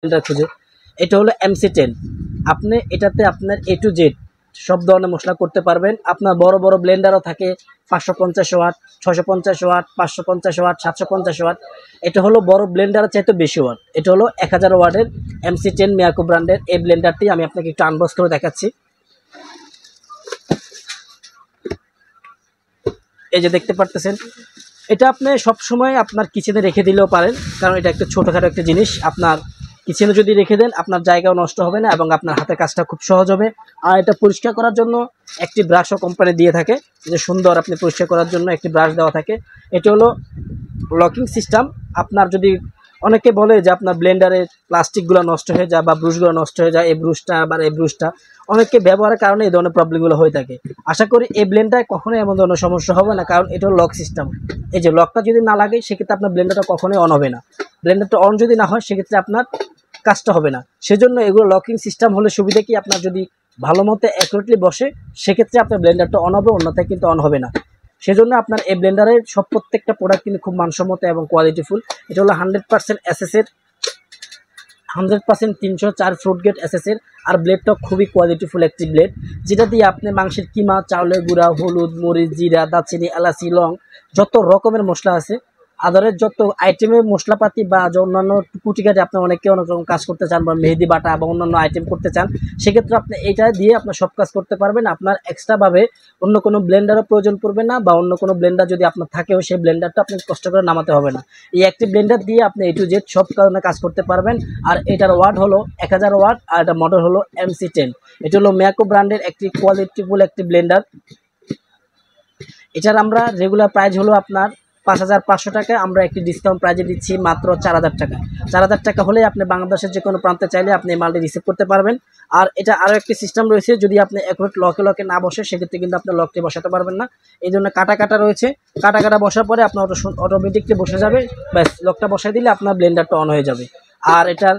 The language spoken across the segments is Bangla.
ব্লেন্ডার খুঁজে। এটা হলো MC10। আপনি এটাতে আপনার A to Z সব ধরনের মশলা করতে পারবেন। আপনার বড় বড় ব্লেন্ডারও থাকে 550 ওয়াট, 650 ওয়াট, 550 ওয়াট, 750 ওয়াট। এটা হলো বড় ব্লেন্ডারের চাইতে বেশি ওয়াট। এটা হলো 1000 ওয়াটের MC10 মিয়াকো ব্র্যান্ডের এই ব্লেন্ডারটি আমি আপনাকে একটু আনবক্স করে দেখাচ্ছি। এই যে দেখতে পারতেছেন, এটা আপনি সবসময় আপনার কিচেনে রেখে দিলেও পারেন, কারণ এটা একটা ছোটোখাটো একটা জিনিস। আপনার কিচেনে যদি রেখে দেন আপনার জায়গাও নষ্ট হবে না এবং আপনার হাতের কাজটা খুব সহজ হবে। আর এটা পরিষ্কার করার জন্য একটি ব্রাশও কোম্পানি দিয়ে থাকে, যে সুন্দর আপনি পরিষ্কার করার জন্য একটি ব্রাশ দেওয়া থাকে। এটা হলো লকিং সিস্টেম। আপনার যদি অনেকে বলে যে আপনার ব্লেন্ডারের প্লাস্টিকগুলো নষ্ট হয়ে যায় বা ব্রুশগুলো নষ্ট হয়ে যায়, এই ব্রুশটা বা এই ব্রুশটা অনেকে ব্যবহারের কারণে এই ধরনের প্রবলেমগুলো হয়ে থাকে। আশা করি এই ব্লেন্ডারে কখনোই এমন ধরনের সমস্যা হবে না, কারণ এটা লক সিস্টেম। এই যে লকটা যদি না লাগে সেক্ষেত্রে আপনার ব্লেন্ডারটা কখনোই অন হবে না। ব্লেন্ডারটা অন যদি না হয় সেক্ষেত্রে আপনার কাজটা হবে না। সেজন্য এগুলো লকিং সিস্টেম হলে সুবিধা কি, আপনার যদি ভালো মতো অ্যাকুরেটলি বসে সেক্ষেত্রে আপনার ব্লেন্ডারটা অন হবে, অন্যথায় কিন্তু অন হবে না। সেজন্য আপনার এই ব্লেন্ডারের প্রত্যেকটা প্রোডাক্ট কিন্তু খুব মানসম্মত এবং কোয়ালিটিফুল। এটা হলো 100% এসএসের, 100% 304 ফ্রুট গেট এসএসের। আর ব্লেডটা খুবই কোয়ালিটিফুল একটি ব্লেড, যেটা দিয়ে আপনি মাংসের কিমা, চাউলের গুঁড়া, হলুদ, মরিচ, জিরা, দারচিনি, এলাচি, লং, যত রকমের মশলা আছে, আদারের যত আইটেমের মশলাপাতি বা অন্যান্য কুটিকাটি আপনি অনেকে অনেক রকম কাজ করতে চান বা মেহেদি বাটা বা অন্যান্য আইটেম করতে চান, সেক্ষেত্রে আপনি এইটা দিয়ে আপনার সব কাজ করতে পারবেন। আপনার এক্সট্রাভাবে অন্য কোনো ব্লেন্ডারও প্রয়োজন পড়বে না, বা অন্য কোনো ব্লেন্ডার যদি আপনার থাকেও সেই ব্লেন্ডারটা আপনি কষ্ট করে নামাতে হবে না। এই একটি ব্লেন্ডার দিয়ে আপনি A to Z সব কারণে কাজ করতে পারবেন। আর এটার ওয়াট হলো 1000 ওয়াট, আর এটা মডেল হলো MC10। এটা হলো মিয়াকো ব্র্যান্ডের একটি কোয়ালিটিফুল একটি ব্লেন্ডার। এটার আমরা রেগুলার প্রাইস হলো আপনার 5500 টাকা, আমরা একটি ডিসকাউন্ট প্রাইজে দিচ্ছি মাত্র 4000 টাকা। 4000 টাকা হলে আপনি বাংলাদেশের যে কোনো প্রান্তে চাইলে আপনি এই মালটি রিসিভ করতে পারবেন। আর এটা আরও একটি সিস্টেম রয়েছে, যদি আপনি অ্যাকুরেট লকে না বসে সেক্ষেত্রে কিন্তু আপনি লকটি বসাতে পারবেন না। এই জন্য কাটা রয়েছে, কাটা বসার পরে আপনার অটোমেটিকলি বসে যাবে, ব্যাস লকটা বসাই দিলে আপনার ব্লেন্ডারটা অন হয়ে যাবে। আর এটার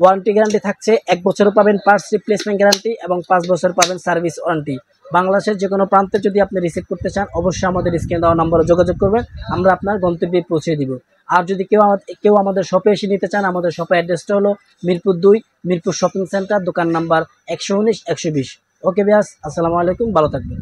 ওয়ারেন্টি গ্যারান্টি থাকছে 1 বছরও পাবেন পার্টস রিপ্লেসমেন্ট গ্যারান্টি এবং 5 বছর পাবেন সার্ভিস ওয়ারেন্টি। বাংলাদেশের যে কোনো প্রান্তে যদি আপনি রিসিভ করতে চান অবশ্যই আমাদের স্ক্রিনে দেওয়া নম্বরে যোগাযোগ করবেন, আমরা আপনার গন্তব্যে পৌঁছে দিব। আর যদি কেউ আমাদের শপে এসে নিতে চান, আমাদের শপের অ্যাড্রেসটা হলো মিরপুর 2, মিরপুর শপিং সেন্টার, দোকান নাম্বার 119 120। ওকে বিয়াস, আসসালামু আলাইকুম, ভালো থাকবেন।